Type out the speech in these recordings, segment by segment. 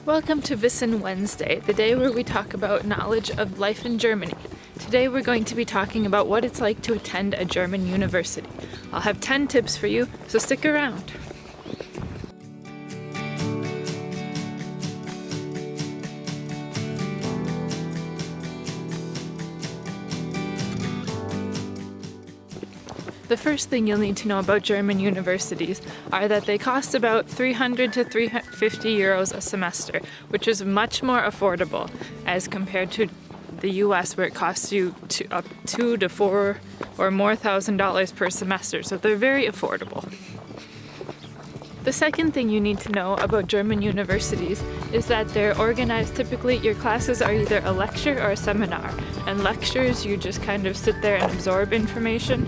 Welcome to Wissen Wednesday, the day where we talk about knowledge of life in Germany. Today we're going to be talking about what it's like to attend a German university. I'll have 10 tips for you, so stick around. The first thing you'll need to know about German universities are that they cost about 300 to 350 euros a semester, which is much more affordable as compared to the US, where it costs you up $2,000 to $4,000 or more per semester, so they're very affordable. The second thing you need to know about German universities is that they're organized. Typically, your classes are either a lecture or a seminar. And lectures, you just kind of sit there and absorb information,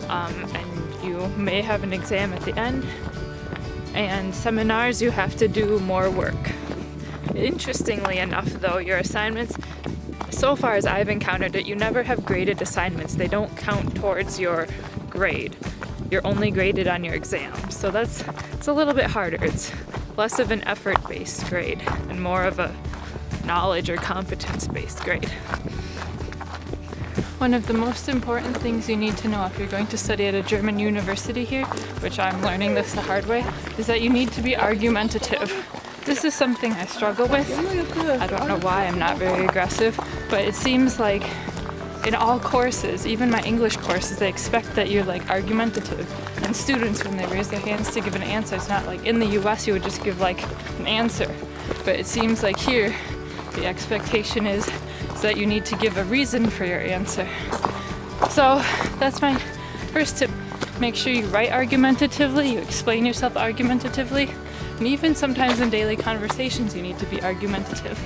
and you may have an exam at the end. And seminars, you have to do more work. Interestingly enough, though, your assignments, so far as I've encountered it, you never have graded assignments. They don't count towards your grade. You're only graded on your exams. So it's a little bit harder. It's less of an effort-based grade and more of a knowledge or competence-based grade. One of the most important things you need to know if you're going to study at a German university here, which I'm learning this the hard way, is that you need to be argumentative. This is something I struggle with. I don't know why I'm not very aggressive, but it seems like in all courses, even my English courses, they expect that you're like argumentative. And students, when they raise their hands to give an answer, it's not like in the US you would just give like an answer. But it seems like here, the expectation is that you need to give a reason for your answer. So that's my first tip. Make sure you write argumentatively, you explain yourself argumentatively, and even sometimes in daily conversations you need to be argumentative.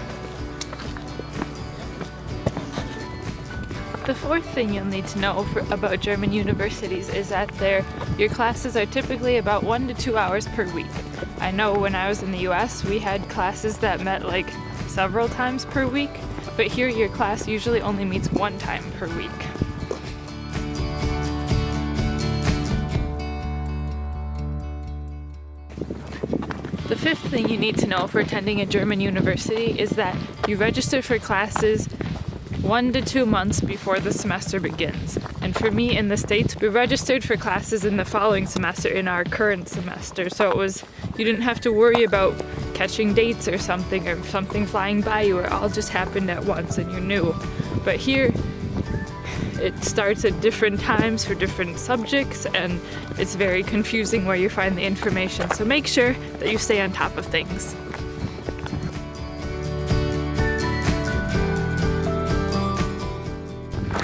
The fourth thing you'll need to know about German universities is that your classes are typically about 1 to 2 hours per week. I know when I was in the US, we had classes that met like several times per week, but here your class usually only meets one time per week. The fifth thing you need to know for attending a German university is that you register for classes 1 to 2 months before the semester begins. And for me in the States, we registered for classes in the following semester in our current semester. So you didn't have to worry about catching dates or something flying by you. It all just happened at once and you knew. But here, it starts at different times for different subjects, and it's very confusing where you find the information. So make sure that you stay on top of things.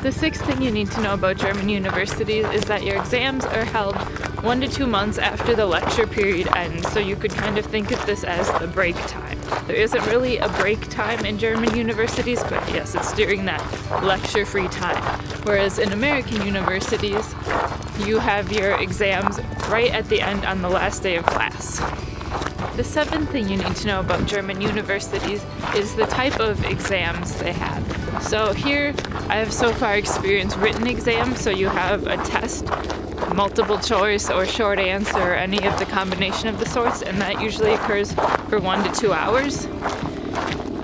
The sixth thing you need to know about German universities is that your exams are held 1 to 2 months after the lecture period ends, so you could kind of think of this as the break time. There isn't really a break time in German universities, but yes, it's during that lecture-free time. Whereas in American universities, you have your exams right at the end on the last day of class. The seventh thing you need to know about German universities is the type of exams they have. So here, I have so far experienced written exams, so you have a test, multiple choice or short answer, or any of the combination of the sorts, and that usually occurs for 1 to 2 hours.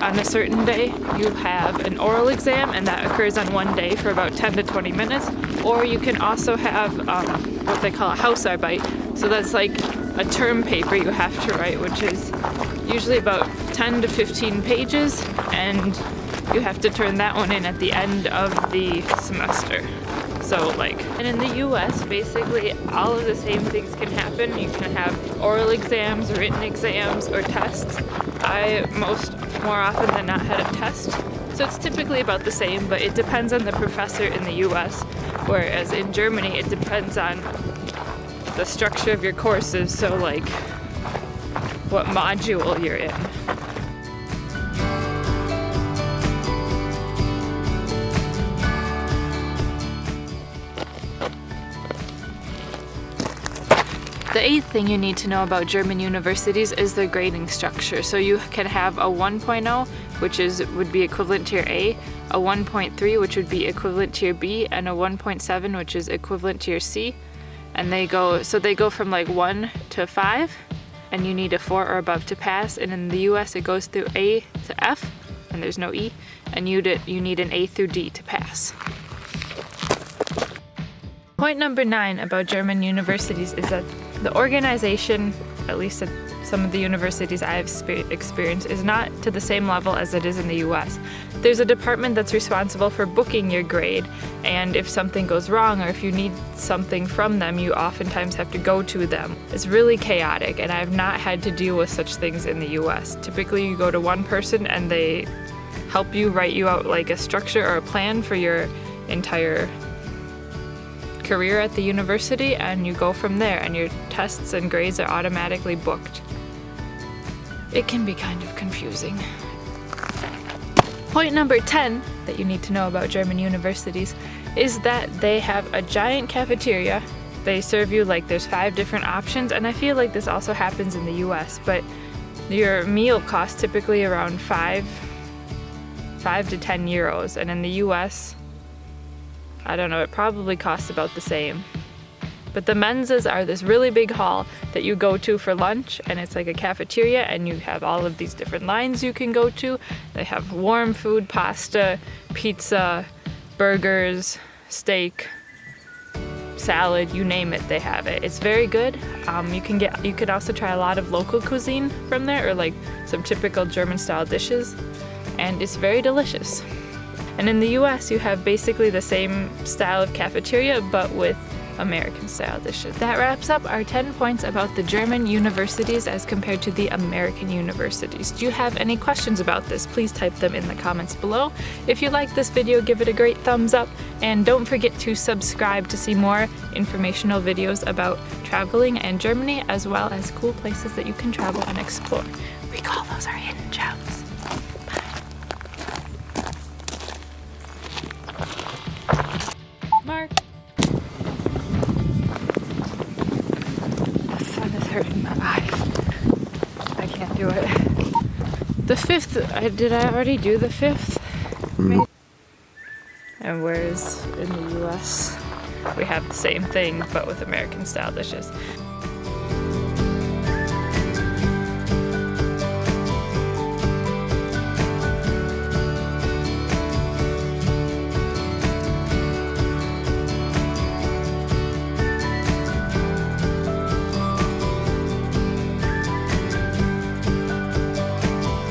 On a certain day, you have an oral exam, and that occurs on one day for about 10 to 20 minutes. Or you can also have what they call a Hausarbeit. So that's like a term paper you have to write, which is usually about 10 to 15 pages, and you have to turn that one in at the end of the semester. And in the US, basically all of the same things can happen. You can have oral exams, written exams, or tests. I more often than not had a test. So it's typically about the same, but it depends on the professor in the US, whereas in Germany it depends on the structure of your courses, so like what module you're in. The eighth thing you need to know about German universities is their grading structure. So you can have a 1.0, which would be equivalent to your A, a 1.3, which would be equivalent to your B, and a 1.7, which is equivalent to your C. And they go from like 1 to 5, and you need a 4 or above to pass, and in the US it goes through A to F and there's no E, and you need an A through D to pass. Point number 9 about German universities is that the organization, at least at some of the universities I've experienced, is not to the same level as it is in the US. There's a department that's responsible for booking your grade, and if something goes wrong or if you need something from them, you oftentimes have to go to them. It's really chaotic, and I've not had to deal with such things in the US. Typically you go to one person and they help you write you out like a structure or a plan for your entire career at the university, and you go from there, and your tests and grades are automatically booked. It can be kind of confusing. Point number 10 that you need to know about German universities is that they have a giant cafeteria. They serve you like there's 5 different options, and I feel like this also happens in the US, but your meal costs typically around 5 to 10 euros, and in the US, I don't know, it probably costs about the same. But the mensas are this really big hall that you go to for lunch, and it's like a cafeteria, and you have all of these different lines you can go to. They have warm food, pasta, pizza, burgers, steak, salad, you name it, they have it. It's very good. You could also try a lot of local cuisine from there, or like some typical German style dishes, and it's very delicious. And in the US, you have basically the same style of cafeteria, but with American style dishes. That wraps up our 10 points about the German universities as compared to the American universities. Do you have any questions about this? Please type them in the comments below. If you like this video, give it a great thumbs up, and don't forget to subscribe to see more informational videos about traveling and Germany, as well as cool places that you can travel and explore. We call those our hidden gems. Mark. The sun is hurting my body. I can't do it. The 5th, did I already do the 5th? Maybe. And whereas in the US, we have the same thing, but with American style dishes.